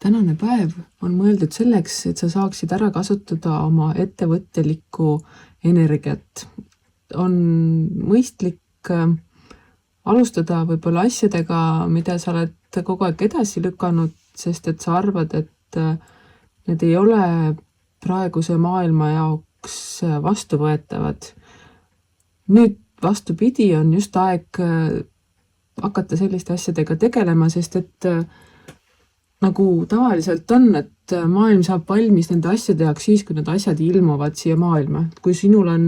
tänane päev on mõeldud selleks, et sa saaksid ära kasutada oma ettevõttelikku energiat. On mõistlik alustada võib-olla asjadega, mida sa oled kogu aeg edasi lükanud, sest et sa arvad, et need ei ole praeguse maailma jaoks vastuvõetavad. Nüüd vastupidi on just aeg hakata selliste asjadega tegelema, sest et nagu tavaliselt on, et maailm saab valmis nende asjade jaoks siis, kui need asjad ilmuvad siia maailma. Kui sinul on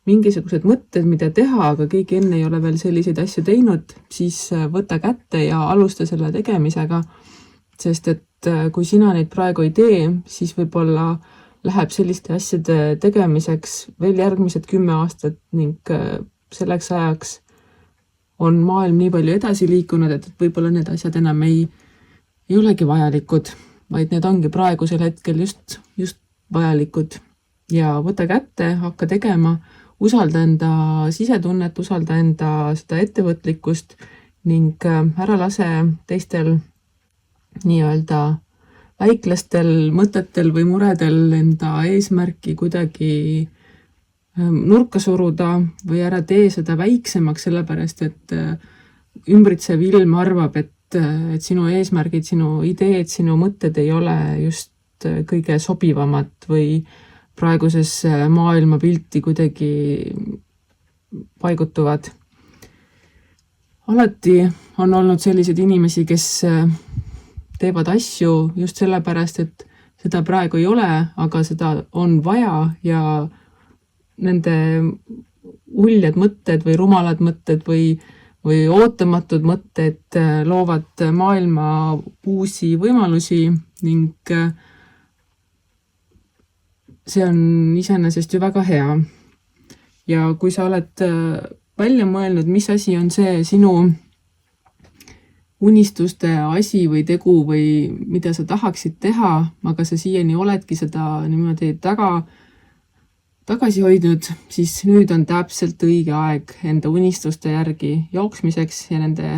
mingisugused mõtted, mida teha, aga keegi enne ei ole veel selliseid asju teinud, siis võta kätte ja alusta selle tegemisega, sest et kui sina neid praegu ei tee, siis võib-olla läheb selliste asjade tegemiseks veel järgmised 10 aastat ning selleks ajaks on maailm nii palju edasi liikunud, et võib-olla need asjad enam ei olegi vajalikud, vaid need ongi praegusel hetkel just vajalikud. Ja võta kätte, hakka tegema, usalda enda sisetunnet, usalda enda seda ettevõtlikkust ning ära lase teistel nii-öelda väiklastel mõtetel või muredel enda eesmärki kuidagi nurka suruda või ära tee seda väiksemaks, sellepärast et ümbritsev ilm arvab, et sinu eesmärgid, sinu ideed, sinu mõtted ei ole just kõige sobivamad või praeguses maailmapilti kuidagi paigutuvad. Alati on olnud selliseid inimesi, kes teevad asju just sellepärast, et seda praegu ei ole, aga seda on vaja ja nende uljad mõtted või rumalad mõtted või ootamatud mõtted loovad maailma uusi võimalusi ning see on iseenesest ju väga hea. Ja kui sa oled välja mõelnud, mis asi on see sinu unistuste asi või tegu või mida sa tahaksid teha, aga sa siiani oledki seda niimoodi tagasi hoidnud, siis nüüd on täpselt õige aeg enda unistuste järgi jooksmiseks ja nende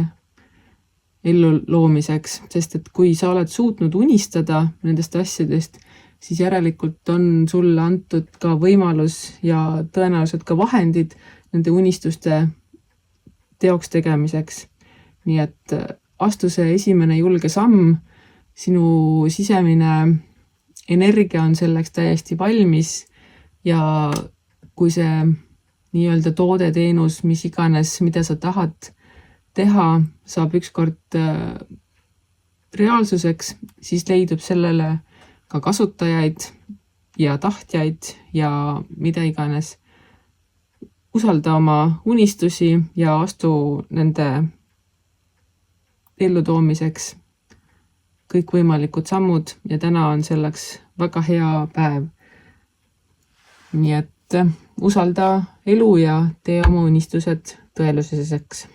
ellu loomiseks, sest et kui sa oled suutnud unistada nendest asjadest, siis järelikult on sulle antud ka võimalus ja tõenäoliselt ka vahendid nende unistuste teoks tegemiseks. Nii et astu see esimene julge samm, sinu sisemine energia on selleks täiesti valmis ja kui see nii-öelda toode, teenus, mis iganes, mida sa tahad teha, saab ükskord reaalsuseks, siis leidub sellele ka kasutajaid ja tahtjaid ja mida iganes. Usalda oma unistusi ja astu nende ellutoomiseks kõikvõimalikud sammud ja täna on selleks väga hea päev. Nii et usalda elu ja tee oma unistused tõeluseseks.